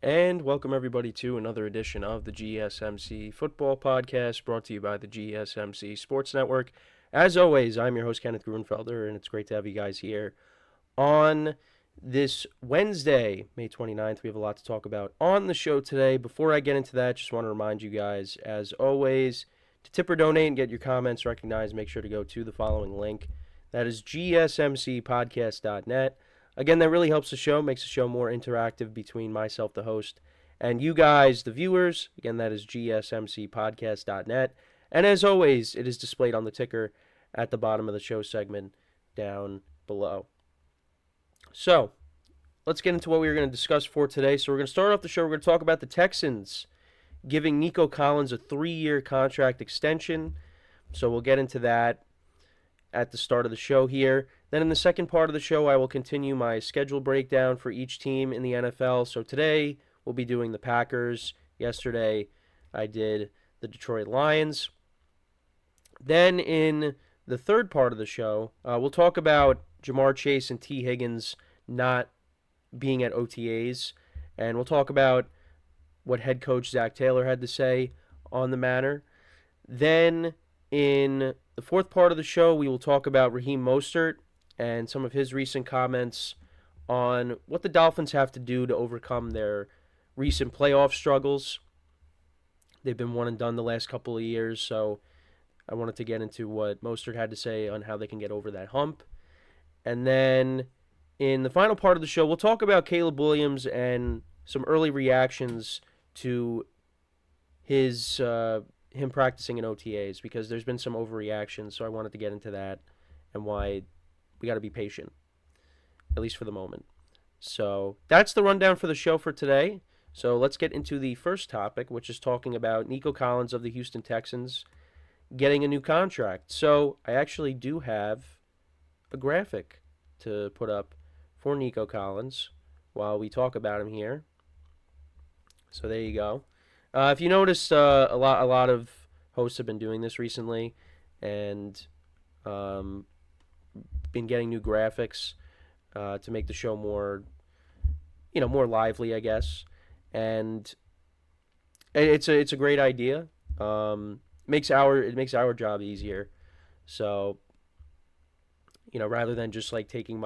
And welcome everybody to another edition of the GSMC Football Podcast, brought to you by the GSMC Sports Network. As always, I'm your host, Kenneth Grunfelder, and it's great to have you guys here on this Wednesday, May 29th. We have a lot to talk about on the show today. Before I get into that, just want to remind you guys, as always, to tip or donate and get your comments recognized, make sure to go to the following link. That is GSMCPodcast.net. Again, that really helps the show, makes the show more interactive between myself, the host, and you guys, the viewers. Again, that is GSMCPodcast.net. And as always, it is displayed on the ticker at the bottom of the show segment down below. So, let's get into what we're going to discuss for today. So, we're going to start off the show. We're going to talk about the Texans giving Nico Collins a 3-year contract extension. So, we'll get into that at the start of the show here. Then in the second part of the show, I will continue my schedule breakdown for each team in the NFL. So today, we'll be doing the Packers. Yesterday, I did the Detroit Lions. Then in the third part of the show, we'll talk about Jamar Chase and T. Higgins not being at OTAs. And we'll talk about what head coach Zach Taylor had to say on the matter. Then in the fourth part of the show, we will talk about Raheem Mostert and some of his recent comments on what the Dolphins have to do to overcome their recent playoff struggles. They've been one and done the last couple of years, so I wanted to get into what Mostert had to say on how they can get over that hump. And then in the final part of the show, we'll talk about Caleb Williams and some early reactions to his him practicing in OTAs, because there's been some overreactions, so I wanted to get into that and why we got to be patient, at least for the moment. So that's the rundown for the show for today. So let's get into the first topic, which is talking about Nico Collins of the Houston Texans getting a new contract. So I actually do have a graphic to put up for Nico Collins while we talk about him here. So there you go. If you noticed, a lot of hosts have been doing this recently, and been getting new graphics to make the show more, more lively, I guess. And it's a great idea. It makes our job easier. So, rather than just like taking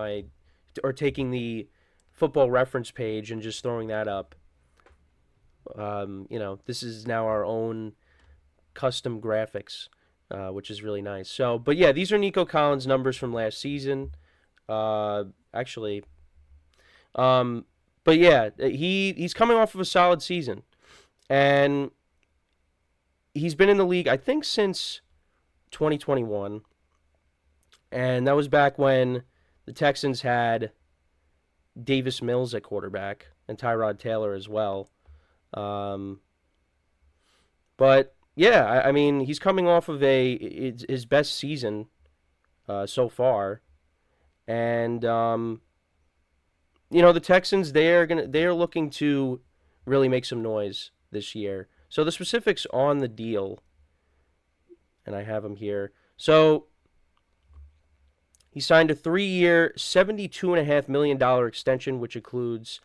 the football reference page and just throwing that up. This is now our own custom graphics, which is really nice. So, but yeah, these are Nico Collins' numbers from last season. But yeah, he's coming off of a solid season, and he's been in the league, I think, since 2021, and that was back when the Texans had Davis Mills at quarterback and Tyrod Taylor as well. But yeah, I mean, he's coming off of his best season so far, and the Texans, they're looking to really make some noise this year. So the specifics on the deal, and I have them here. So he signed a 3-year, $72.5 million extension, which includes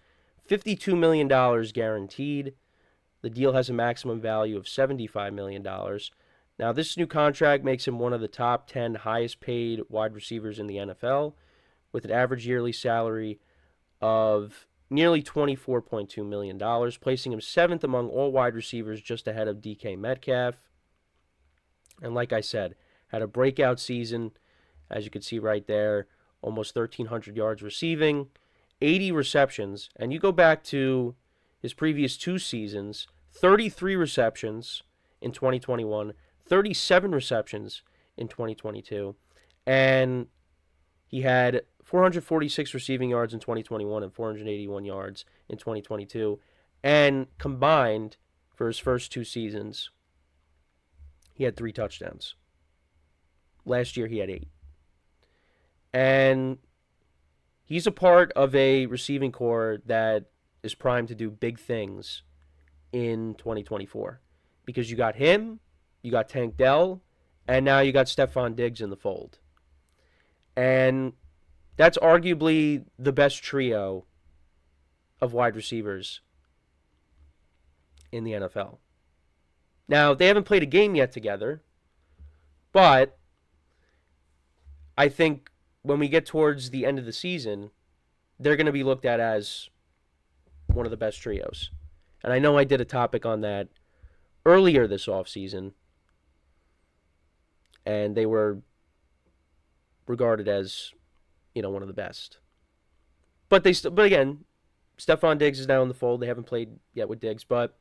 $52 million guaranteed. The deal has a maximum value of $75 million. Now, this new contract makes him one of the top 10 highest paid wide receivers in the NFL, with an average yearly salary of nearly $24.2 million, placing him 7th among all wide receivers, just ahead of DK Metcalf. And like I said, had a breakout season, as you can see right there, almost 1,300 yards receiving, 80 receptions, and you go back to his previous 2 seasons, 33 receptions in 2021, 37 receptions in 2022, and he had 446 receiving yards in 2021 and 481 yards in 2022, and combined for his first 2 seasons, he had 3 touchdowns. Last year he had 8. And he's a part of a receiving corps that is primed to do big things in 2024. Because you got him, you got Tank Dell, and now you got Stephon Diggs in the fold. And that's arguably the best trio of wide receivers in the NFL. Now, they haven't played a game yet together, but I think when we get towards the end of the season, they're going to be looked at as one of the best trios. And I know I did a topic on that earlier this offseason, and they were regarded as, one of the best. But again, Stephon Diggs is now in the fold. They haven't played yet with Diggs, but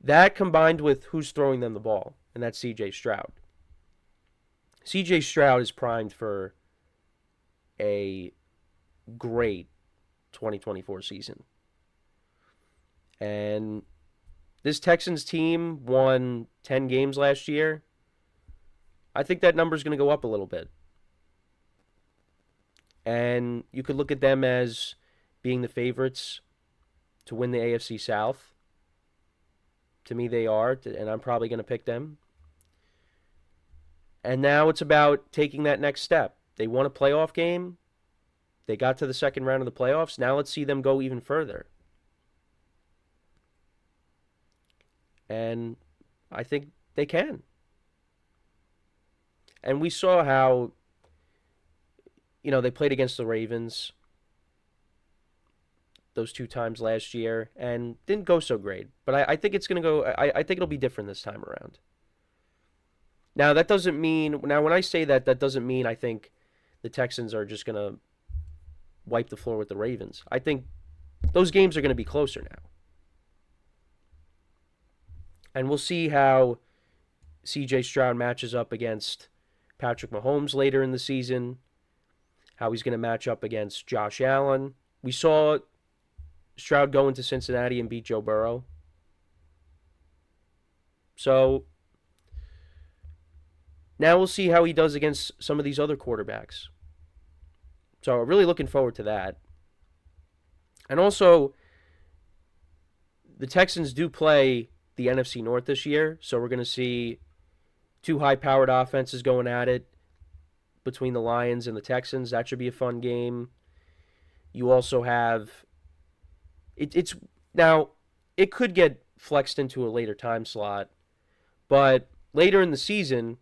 that combined with who's throwing them the ball, and that's C.J.Stroud. C.J.Stroud is primed for a great 2024 season. And this Texans team won 10 games last year. I think that number's going to go up a little bit. And you could look at them as being the favorites to win the AFC South. To me, they are, and I'm probably going to pick them. And now it's about taking that next step. They won a playoff game. They got to the second round of the playoffs. Now let's see them go even further. And I think they can. And we saw how, they played against the Ravens those 2 times last year and didn't go so great. But I think it's going to go, I think it'll be different this time around. Now, that doesn't mean, when I say that, that doesn't mean I think the Texans are just going to wipe the floor with the Ravens. I think those games are going to be closer now. And we'll see how C.J.Stroud matches up against Patrick Mahomes later in the season, how he's going to match up against Josh Allen. We saw Stroud go into Cincinnati and beat Joe Burrow. So now we'll see how he does against some of these other quarterbacks. So really looking forward to that. And also, the Texans do play the NFC North this year, so we're going to see 2 high-powered offenses going at it between the Lions and the Texans. That should be a fun game. You also have now it could get flexed into a later time slot, but later in the season,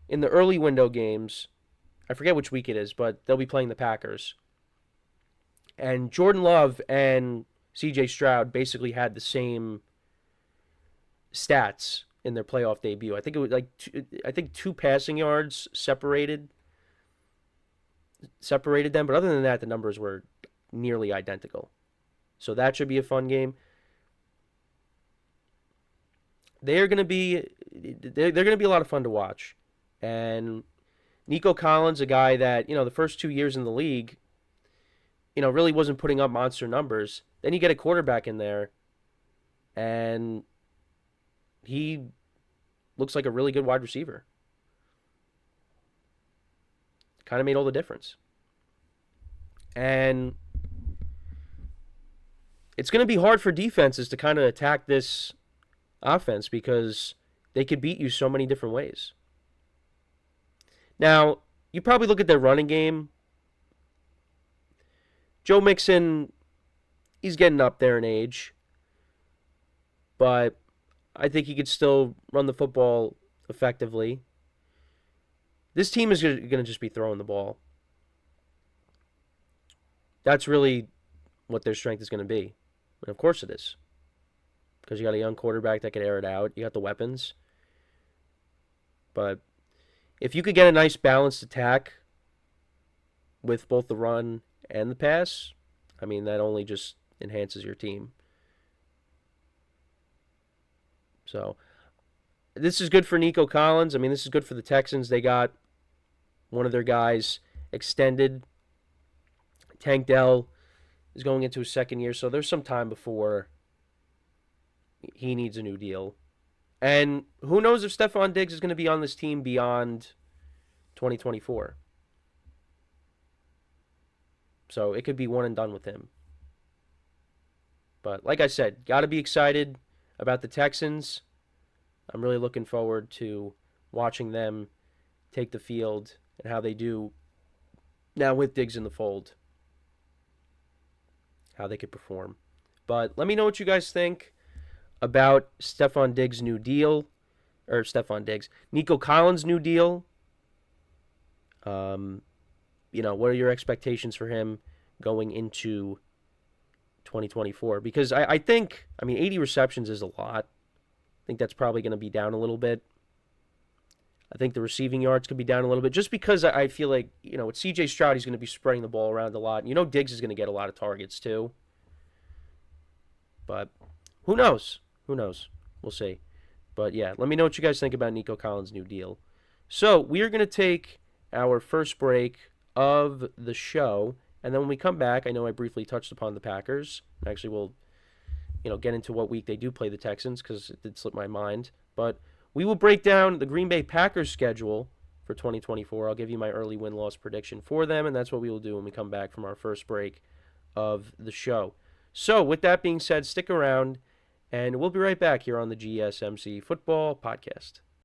in the early window games, I forget which week it is, but they'll be playing the Packers. And Jordan Love and C.J. Stroud basically had the same stats in their playoff debut. I think it was 2 passing yards separated them, but other than that, the numbers were nearly identical. So that should be a fun game. They're going to be a lot of fun to watch. And Nico Collins, a guy that, the first 2 years in the league, really wasn't putting up monster numbers. Then you get a quarterback in there, and he looks like a really good wide receiver. Kind of made all the difference. And it's going to be hard for defenses to kind of attack this offense because they could beat you so many different ways. Now, you probably look at their running game. Joe Mixon, he's getting up there in age, but I think he could still run the football effectively. This team is going to just be throwing the ball. That's really what their strength is going to be. And of course it is. Because you got a young quarterback that can air it out. You got the weapons. But if you could get a nice balanced attack with both the run and the pass, that only just enhances your team. So this is good for Nico Collins. This is good for the Texans. They got one of their guys extended. Tank Dell is going into his second year, so there's some time before he needs a new deal. And who knows if Stephon Diggs is going to be on this team beyond 2024. So it could be one and done with him. But like I said, got to be excited about the Texans. I'm really looking forward to watching them take the field and how they do now with Diggs in the fold. How they could perform. But let me know what you guys think about Stefon Diggs' new deal. Or Nico Collins' new deal. What are your expectations for him going into 2024? Because I think, 80 receptions is a lot. I think that's probably going to be down a little bit. I think the receiving yards could be down a little bit just because I feel like, with C.J.Stroud, he's going to be spreading the ball around a lot. Diggs is going to get a lot of targets too. But who knows? We'll see. But yeah, let me know what you guys think about Nico Collins' new deal. So we are going to take our first break of the show. And then when we come back, I know I briefly touched upon the Packers. Actually, we'll get into what week they do play the Texans because it did slip my mind. But we will break down the Green Bay Packers schedule for 2024. I'll give you my early win-loss prediction for them, and that's what we will do when we come back from our first break of the show. So with that being said, stick around, and we'll be right back here on the GSMC Football Podcast.